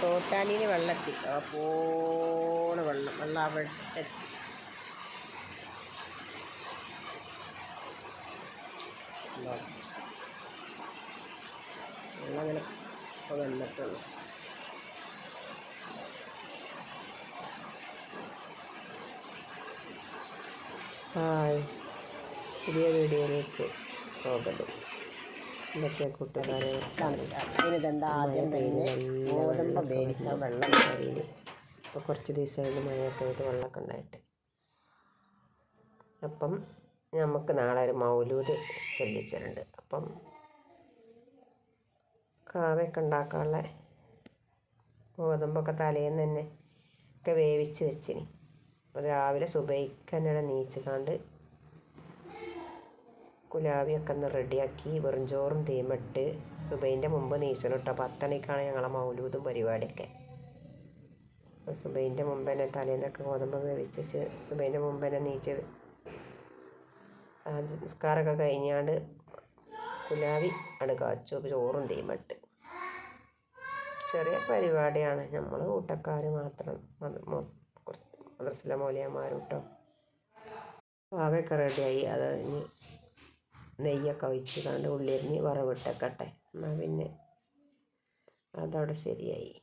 തോട്ടാനിയിൽ വെള്ളമെത്തി. പോണ വെള്ളം അവിടെ എത്തി. വെള്ളം അങ്ങനെ ഇപ്പോൾ വന്നിട്ടുള്ളൂ. ഹായ്, പുതിയ വീഡിയോയിലേക്ക് സ്വാഗതം. എന്തൊക്കെ കൂട്ടുകാരെ, ഇതിനെന്താ ആദ്യം തന്നെ ഗോതമ്പ് വേവിച്ച വെള്ളം കറിയിൽ ഇപ്പോൾ കുറച്ച് ദിവസമായിട്ട് മഴയൊക്കെ ആയിട്ട് വെള്ളമൊക്കെ ഉണ്ടായിട്ട്. അപ്പം നമുക്ക് നാളെ ഒരു മൗലൂദ് ചെല്ലിച്ചിട്ടുണ്ട്. അപ്പം കാവയൊക്കെ ഉണ്ടാക്കാനുള്ള ഗോതമ്പൊക്കെ തലേന്ന് തന്നെ ഒക്കെ വേവിച്ച് വെച്ചിനി. അപ്പോൾ രാവിലെ സുബൈക്ക് തന്നെ നീച്ചുകാണ്ട് കുലാവിയൊക്കെ ഒന്ന് റെഡിയാക്കി വെറും ചോറും തീമിട്ട് സുബൈൻ്റെ മുമ്പ് നീച്ചണം കേട്ടോ. 10 മണിക്കാണ് ഞങ്ങളെ മൗലൂദും പരിപാടിയൊക്കെ. അപ്പോൾ സുബൈൻ്റെ മുമ്പ് തന്നെ തലേന്നൊക്കെ ഗോതമ്പ് വേവിച്ച് സുബൈൻ്റെ മുമ്പ് തന്നെ നീച്ച് നിസ്കാരമൊക്കെ കഴിഞ്ഞാണ്ട് കുലാവി കാച്ചു ചോറും തീമിട്ട്. ചെറിയ പരിപാടിയാണ്, നമ്മൾ കൂട്ടക്കാർ മാത്രം, മദ്രസിലെ മൗലവിമാരും കേട്ടോ. പാവയൊക്കെ റെഡിയായി. അത് ഇനി നെയ്യൊക്കെ ഒഴിച്ച് കണ്ട് ഉള്ളിരിഞ്ഞ് വറവിട്ടേക്കട്ടെ. എന്നാൽ പിന്നെ അതവിടെ ശരിയായി.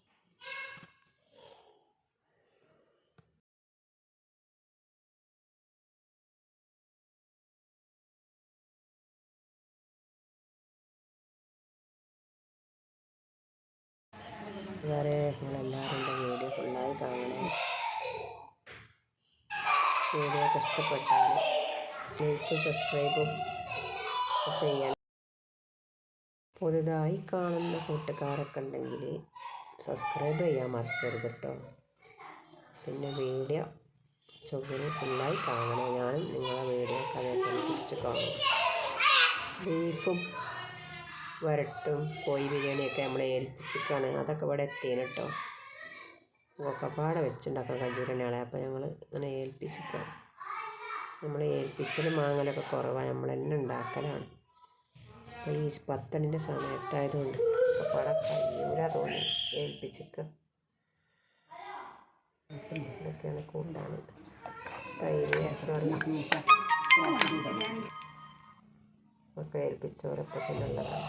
വേറെ നിങ്ങളെല്ലാവരും എൻ്റെ വീഡിയോ ഫുള്ളായി കാണണം. വീഡിയോ ഇഷ്ടപ്പെട്ടാൽ ലൈക്കും സബ്സ്ക്രൈബും ചെയ്യണം. പുതുതായി കാണുന്ന കൂട്ടുകാരൊക്കെ ഉണ്ടെങ്കിൽ സബ്സ്ക്രൈബ് ചെയ്യാൻ മറക്കരുത് കേട്ടോ. പിന്നെ വീഡിയോ ചൊവ്വന് ഫുള്ളായി കാണണം. ഞാനും നിങ്ങളെ വീഡിയോ ഒക്കെ അതേപോലെ തിരിച്ച് കാണും. ബീഫും വരട്ടും കോഴി ബിരിയാണിയൊക്കെ നമ്മളെ ഏൽപ്പിച്ചിട്ടാണ്. അതൊക്കെ ഇവിടെ എത്തിയാണ് കേട്ടോ. ഒക്കെപ്പാടെ വെച്ചുണ്ടാക്കാൻ കജൂരനാളെ. അപ്പോൾ ഞങ്ങൾ ഇങ്ങനെ ഏൽപ്പിച്ചിട്ടാണ്. നമ്മൾ ഏൽപ്പിച്ചലും മാങ്ങലൊക്കെ കുറവാണ്, നമ്മൾ തന്നെ ഉണ്ടാക്കലാണ്. അപ്പോൾ ഈ 10 മണിൻ്റെ സമയത്തായതുകൊണ്ട് ഒക്കെപ്പാടെ കഴിയൂല തോന്നി ഏൽപ്പിച്ചിട്ട്. അപ്പം ഇതൊക്കെയാണ് കൂട്ടാണ്. തൈര് അച്ചാറ് ഒക്കെ ഏൽപ്പിച്ചവരൊക്കെ പിന്നുള്ളതാണ്.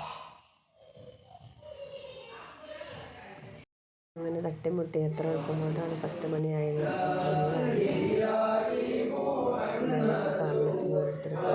അങ്ങനെ തട്ടിമുട്ടി എത്ര എളുപ്പം കൊണ്ടാണ് 10 മണിയായത്. പറഞ്ഞ് ഓരോരുത്തർക്ക്